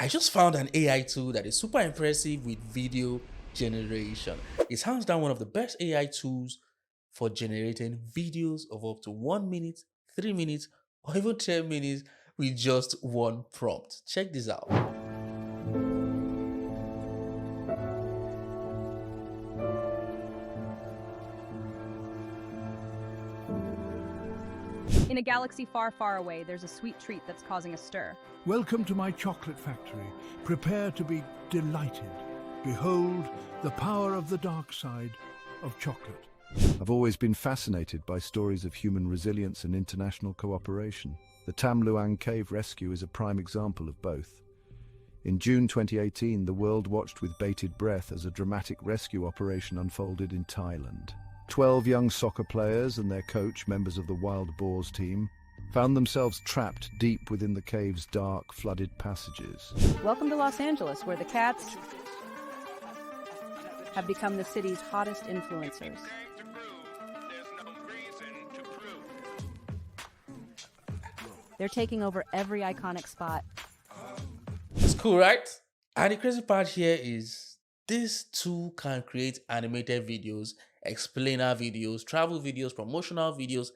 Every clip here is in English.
I just found an AI tool that is super impressive with video generation. It's hands down one of the best AI tools for generating videos of up to 1 minute, 3 minutes, or even 10 minutes with just one prompt. Check this out. In a galaxy far, far away, there's a sweet treat that's causing a stir. Welcome to my chocolate factory. Prepare to be delighted. Behold the power of the dark side of chocolate. I've always been fascinated by stories of human resilience and international cooperation. The Tam Luang cave rescue is a prime example of both. In June 2018, the world watched with bated breath as a dramatic rescue operation unfolded in Thailand. 12 young soccer players and their coach, members of the Wild Boars team, found themselves trapped deep within the cave's dark, flooded passages. Welcome to Los Angeles, where the cats have become the city's hottest influencers. They're taking over every iconic spot. It's cool, right? And the crazy part here is this tool can create animated videos, explainer videos, travel videos, promotional videos,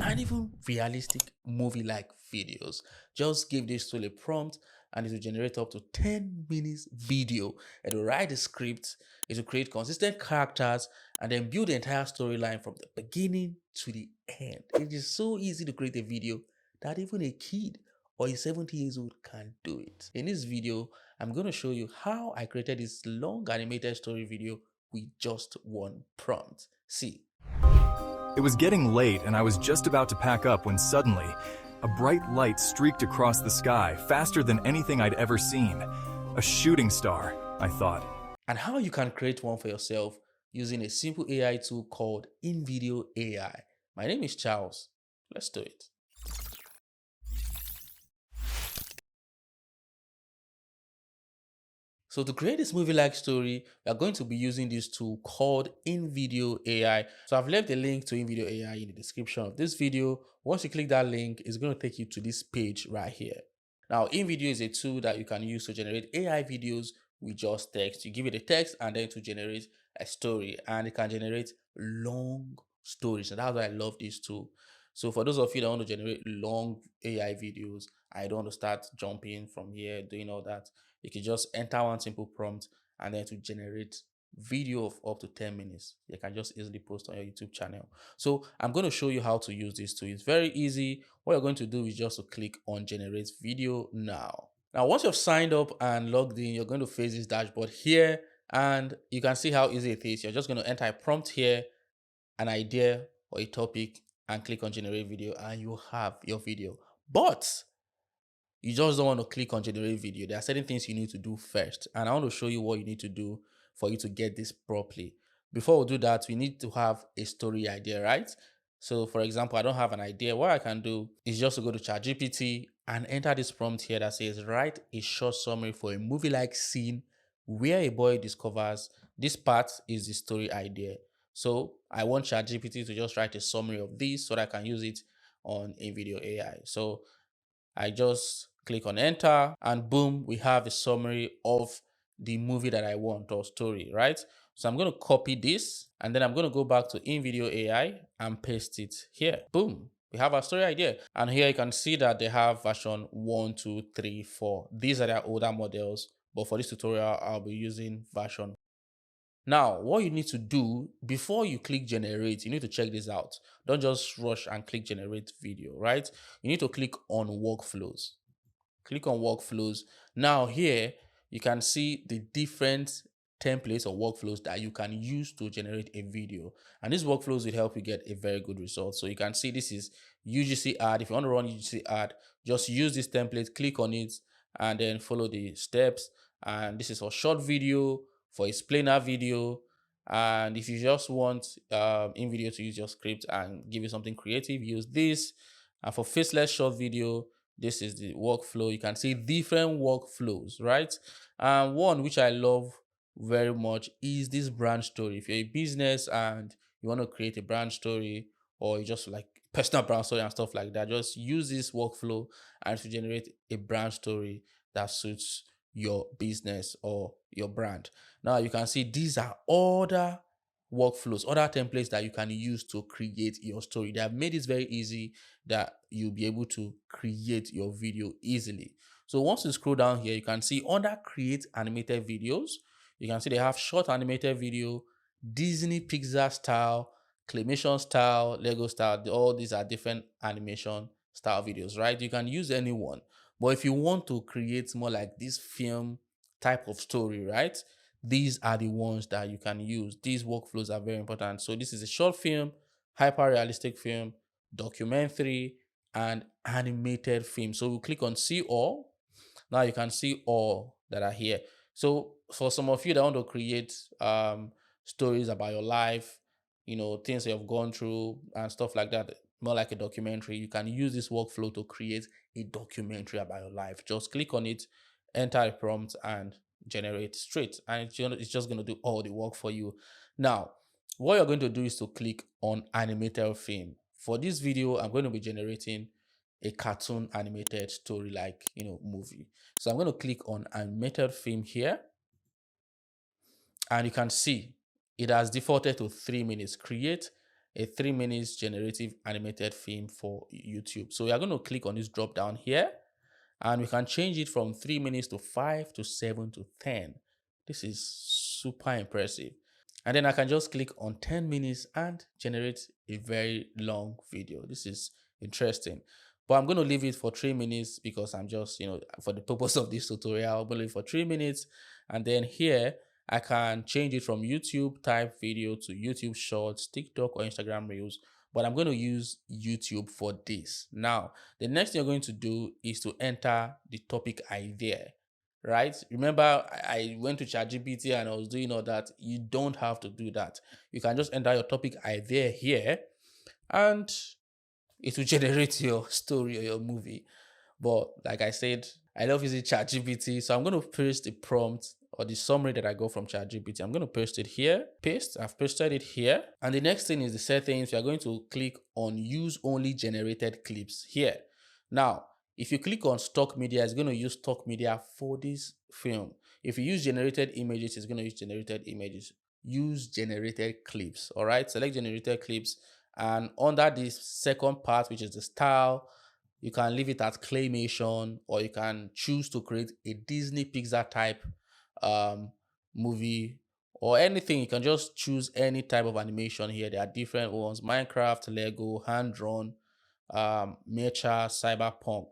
and even realistic movie-like videos. Just give this tool a prompt and it will generate up to 10 minutes video. It will write the script, it will create consistent characters, and then build the entire storyline from the beginning to the end. It is so easy to create a video that even a kid or a 70 years old can do it. In this video, I'm going to show you how I created this long animated story video with just one prompt. See. It was getting late and I was just about to pack up when suddenly, a bright light streaked across the sky faster than anything I'd ever seen. A shooting star, I thought. And how you can create one for yourself using a simple AI tool called Invideo AI. My name is Charles. Let's do it. So to create this movie-like story, we are going to be using this tool called Invideo AI. So I've left a link to Invideo AI in the description of this video. Once you click that link, it's going to take you to this page right here. Now, Invideo is a tool that you can use to generate AI videos with just text. You give it a text and then to generate a story, and it can generate long stories. And that's why I love this tool. So for those of you that want to generate long AI videos, I don't want to start jumping from here, doing all that. You can just enter one simple prompt and then to generate video of up to 10 minutes. You can just easily post on your YouTube channel. So I'm going to show you how to use this tool. It's very easy. What you're going to do is just to click on generate video now. Now, once you've signed up and logged in, you're going to face this dashboard here and you can see how easy it is. You're just going to enter a prompt here, an idea or a topic, and click on generate video and you have your video. But you just don't want to click on generate video. There are certain things you need to do first. And I want to show you what you need to do for you to get this properly. Before we do that, we need to have a story idea, right? So for example, I don't have an idea. What I can do is just to go to ChatGPT and enter this prompt here that says, write a short summary for a movie-like scene where a boy discovers this part is the story idea. So I want ChatGPT to just write a summary of this so that I can use it on Invideo AI. So I just click on enter and boom, we have a summary of the movie that I want or story, right? So I'm going to copy this and then I'm going to go back to Invideo AI and paste it here. Boom, we have our story idea. And here you can see that they have version 1, 2, 3, 4. These are their older models, but for this tutorial, I'll be using version. Now, what you need to do before you click generate, you need to check this out. Don't just rush and click generate video, right? You need to click on workflows. Click on workflows. Now here, you can see the different templates or workflows that you can use to generate a video. And these workflows will help you get a very good result. So you can see this is UGC ad. If you want to run UGC ad, just use this template, click on it, and then follow the steps. And this is for short video, for explainer video, and if you just want Invideo to use your script and give you something creative, use this. And for faceless short video, this is the workflow. You can see different workflows, right? And one which I love very much is this brand story. If you're a business and you want to create a brand story, or you just like personal brand story and stuff like that, just use this workflow and to generate a brand story that suits your business or your brand. Now you can see these are other workflows, other templates that you can use to create your story. They have made it very easy that you'll be able to create your video easily. So once you scroll down here, you can see under create animated videos, you can see they have short animated video, Disney Pixar style, claymation style, Lego style. All these are different animation style videos, right? You can use any one. But if you want to create more like this film type of story, right? These are the ones that you can use. These workflows are very important. So this is a short film, hyper realistic film, documentary, and animated film. So we click on see all. Now you can see all that are here. So for some of you that want to create stories about your life, things you have gone through and stuff like that, more like a documentary, you can use this workflow to create a documentary about your life. Just click on it, enter a prompt, and generate straight. And it's just going to do all the work for you. Now, what you're going to do is to click on animated film. For this video, I'm going to be generating a cartoon animated story like movie. So I'm going to click on animated film here, and you can see it has defaulted to 3 minutes. Create a 3 minutes generative animated film for YouTube. So we are going to click on this drop down here, and we can change it from 3 minutes to 5 to 7 to 10. This is super impressive. And then I can just click on 10 minutes and generate a very long video. This is interesting. But I'm going to leave it for 3 minutes because I'm just, for the purpose of this tutorial, I'm going to leave it for 3 minutes. And then here, I can change it from YouTube type video to YouTube Shorts, TikTok, or Instagram Reels. But I'm going to use YouTube for this. Now, the next thing you're going to do is to enter the topic idea, right? Remember, I went to ChatGPT and I was doing all that. You don't have to do that. You can just enter your topic idea here, and it will generate your story or your movie. But like I said, I love using ChatGPT, so I'm going to paste the prompt or the summary that I got from ChatGPT. I'm going to paste it here. Paste. I've pasted it here. And the next thing is the settings. We are going to click on use only generated clips here. Now, if you click on stock media, it's going to use stock media for this film. If you use generated images, it's going to use generated images. Use generated clips. All right. Select generated clips. And under this second part, which is the style, you can leave it at claymation, or you can choose to create a Disney Pixar type movie or anything. You can just choose any type of animation here. There are different ones: Minecraft, Lego, hand-drawn, mecha, cyberpunk.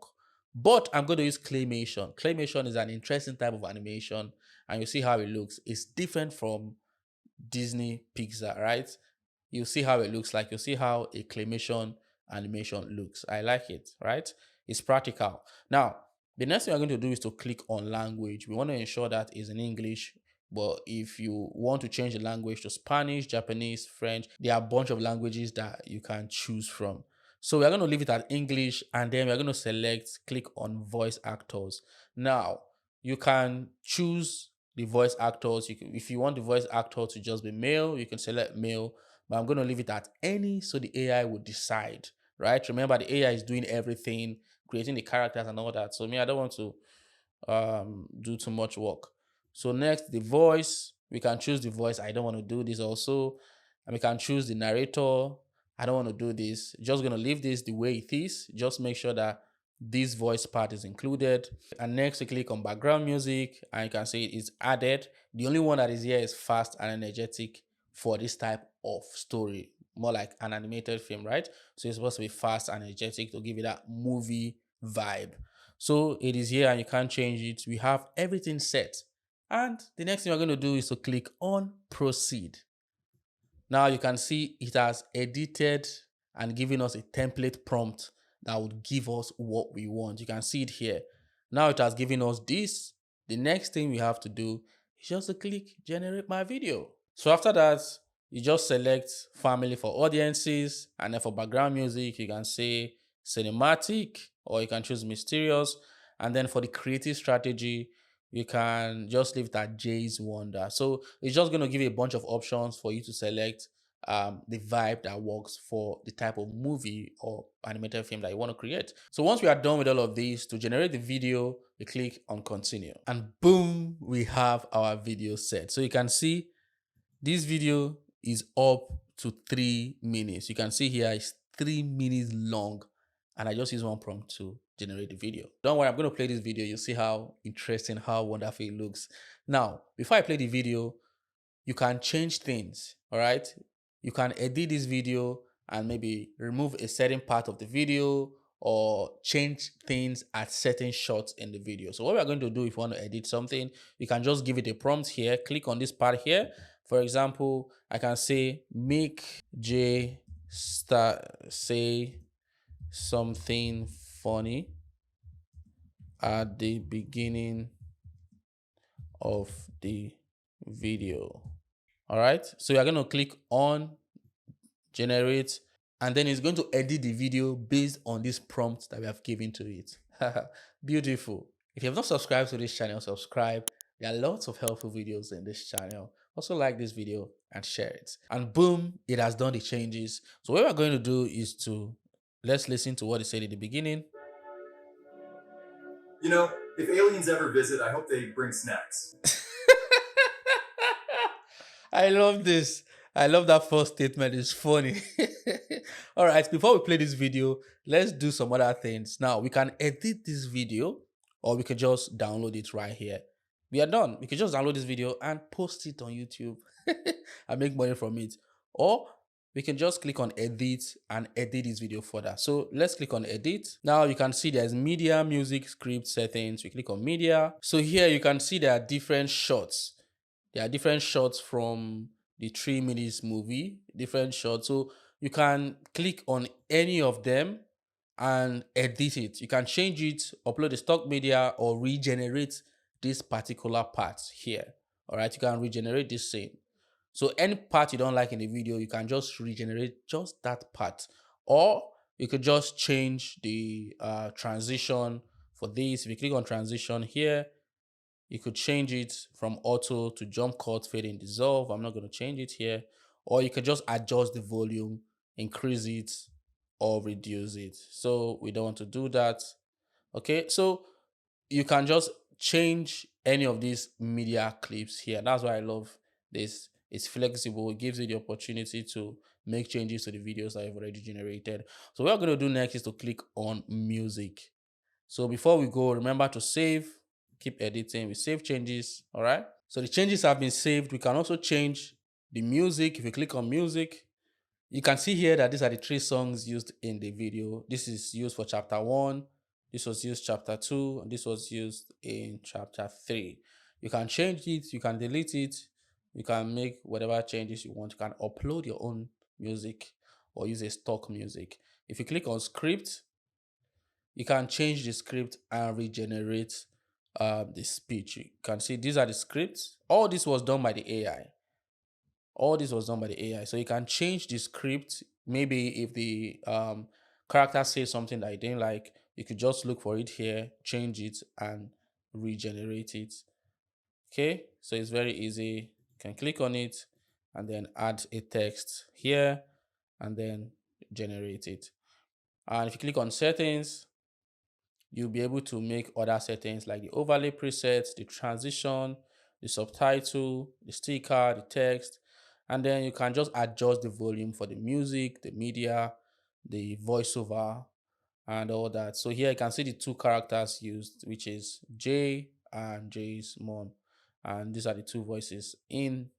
But I'm going to use claymation. Claymation is an interesting type of animation, and you see how it looks. It's different from Disney Pixar, right? You'll see how it looks like. You'll see how a claymation animation looks. I like it, right? It's practical. Now, the next thing we're going to do is to click on language. We want to ensure that it's in English, but if you want to change the language to Spanish, Japanese, French, there are a bunch of languages that you can choose from. So we're going to leave it at English, and then we're going to click on voice actors. Now, you can choose the voice actors. If you want the voice actor to just be male, you can select male, but I'm going to leave it at any, so the AI will decide, right? Remember, the AI is doing everything, creating the characters and all that. So I don't want to do too much work. So next, the voice. We can choose the voice. I don't want to do this also. And we can choose the narrator. I don't want to do this. Just going to leave this the way it is. Just make sure that this voice part is included. And next, we click on background music, and you can see it is added. The only one that is here is fast and energetic for this type of story, more like an animated film, right? So it's supposed to be fast and energetic to give it that movie vibe. So it is here, and you can't change it. We have everything set. And the next thing we're going to do is to click on proceed. Now you can see it has edited and given us a template prompt that would give us what we want. You can see it here. Now it has given us this. The next thing we have to do is just to click generate my video. So after that, you just select family for audiences, and then for background music, you can say cinematic, or you can choose mysterious. And then for the creative strategy, you can just leave it at Jay's Wonder. So it's just going to give you a bunch of options for you to select the vibe that works for the type of movie or animated film that you want to create. So once we are done with all of these, to generate the video, we click on continue, and boom, we have our video set. So you can see this video is up to 3 minutes. You can see here it's 3 minutes long, and I just use one prompt to generate the video. Don't worry, I'm going to play this video. You'll see how interesting, how wonderful it looks. Now, before I play the video, you can change things, all right? You can edit this video and maybe remove a certain part of the video or change things at certain shots in the video. So what we're going to do, if you want to edit something, you can just give it a prompt here. Click on this part here. For example, I can say, make J say something funny at the beginning of the video. All right, so you're going to click on generate, and then it's going to edit the video based on this prompt that we have given to it. Beautiful. If you have not subscribed to this channel, subscribe. There are lots of helpful videos in this channel. Also like this video and share it. And boom, it has done the changes. So what we're going to do is let's listen to what it said in the beginning. You know, if aliens ever visit, I hope they bring snacks. I love this. I love that first statement. It's funny. All right, before we play this video, let's do some other things. Now, we can edit this video, or we can just download it right here. We are done. We can just download this video and post it on YouTube and make money from it. Or we can just click on edit and edit this video further. So let's click on edit. Now you can see there's media, music, script settings. We click on media. So here you can see there are different shots. There are different shots from the 3 minutes movie, different shots. So you can click on any of them and edit it. You can change it, upload the stock media, or regenerate this particular part here. All right, you can regenerate this scene. So any part you don't like in the video, you can just regenerate just that part. Or you could just change the transition for this. If you click on transition here, you could change it from auto to jump cut, fade in, dissolve. I'm not going to change it here. Or you could just adjust the volume, increase it, or reduce it. So we don't want to do that. Okay, so you can just change any of these media clips here. That's why I love this. It's flexible. It gives you the opportunity to make changes to the videos that you've already generated. So what we're going to do next is to click on music. So before we go, remember to save. Keep editing. We save changes. All right. So the changes have been saved. We can also change the music. If you click on music, you can see here that these are the 3 songs used in the video. This is used for chapter 1. This was used chapter 2. And this was used in chapter 3. You can change it. You can delete it. You can make whatever changes you want. You can upload your own music or use a stock music. If you click on script, you can change the script and regenerate the speech. You can see these are the scripts. All this was done by the AI. All this was done by the AI. So you can change the script. Maybe if the character says something that you didn't like, you could just look for it here, change it, and regenerate it. Okay, so it's very easy. You can click on it and then add a text here and then generate it. And if you click on settings, you'll be able to make other settings like the overlay presets, the transition, the subtitle, the sticker, the text, and then you can just adjust the volume for the music, the media, the voiceover, and all that. So here you can see the 2 characters used, which is Jay and Jay's mom. And these are the 2 voices in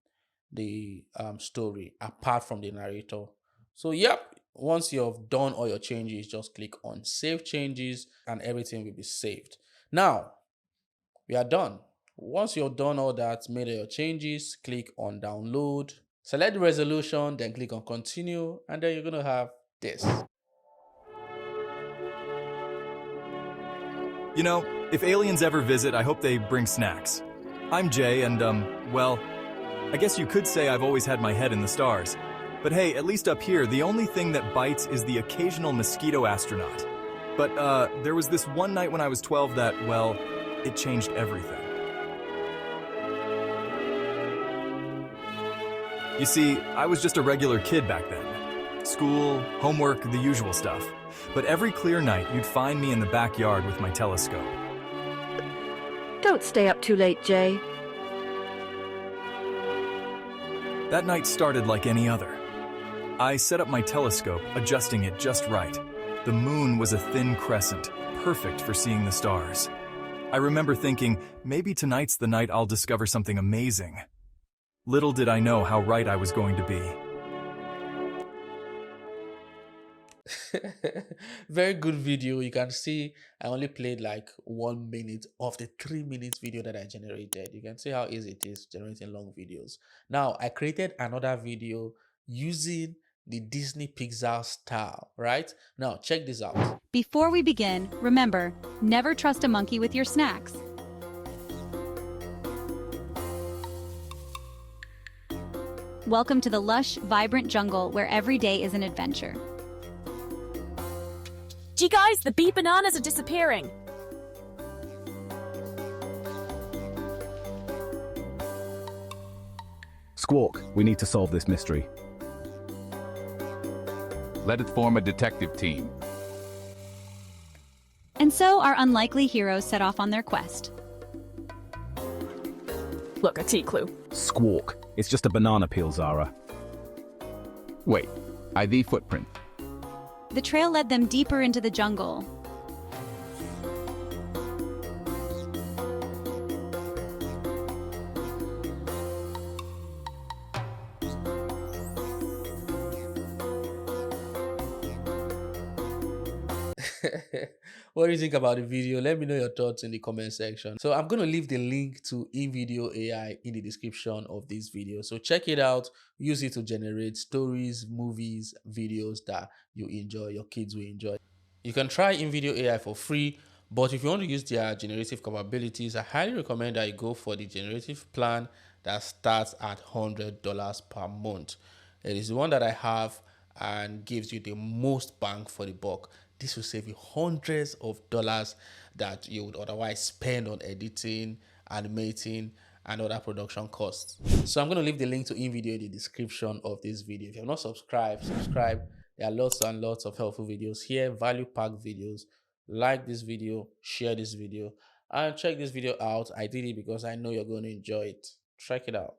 the story, apart from the narrator. So yep, once you've done all your changes, just click on save changes and everything will be saved. Now, we are done. Once you're done all that, made all your changes, click on download, select the resolution, then click on continue, and then you're going to have this. You know, if aliens ever visit, I hope they bring snacks. I'm Jay, and, well, I guess you could say I've always had my head in the stars. But hey, at least up here, the only thing that bites is the occasional mosquito astronaut. But, there was this one night when I was 12 that, well, it changed everything. You see, I was just a regular kid back then. School, homework, the usual stuff. But every clear night, you'd find me in the backyard with my telescope. Don't stay up too late, Jay. That night started like any other. I set up my telescope, adjusting it just right. The moon was a thin crescent, perfect for seeing the stars. I remember thinking, maybe tonight's the night I'll discover something amazing. Little did I know how right I was going to be. Very good video. You can see I only played like 1 minute of the 3 minutes video that I generated. You can see how easy it is generating long videos. Now I created another video using the Disney Pixar style, right? Now check this out. Before we begin, remember, never trust a monkey with your snacks. Welcome to the lush, vibrant jungle where every day is an adventure. Gee guys, the bee bananas are disappearing. Squawk, we need to solve this mystery. Let it form a detective team. And so our unlikely heroes set off on their quest. Look, a T-clue. Squawk, it's just a banana peel, Zara. Wait, ID footprint. The trail led them deeper into the jungle. What do you think about the video? Let me know your thoughts in the comment section. So I'm going to leave the link to Invideo AI in the description of this video. So check it out. Use it to generate stories, movies, videos that you enjoy, your kids will enjoy. You can try Invideo AI for free, but if you want to use their generative capabilities, I highly recommend that you go for the generative plan that starts at $100 per month. It is the one that I have and gives you the most bang for the buck. This will save you hundreds of dollars that you would otherwise spend on editing, animating, and other production costs. So I'm going to leave the link to Invideo in the description of this video. If you have not subscribed, subscribe. There are lots and lots of helpful videos here, value-packed videos. Like this video, share this video, and check this video out. I did it because I know you're going to enjoy it. Check it out.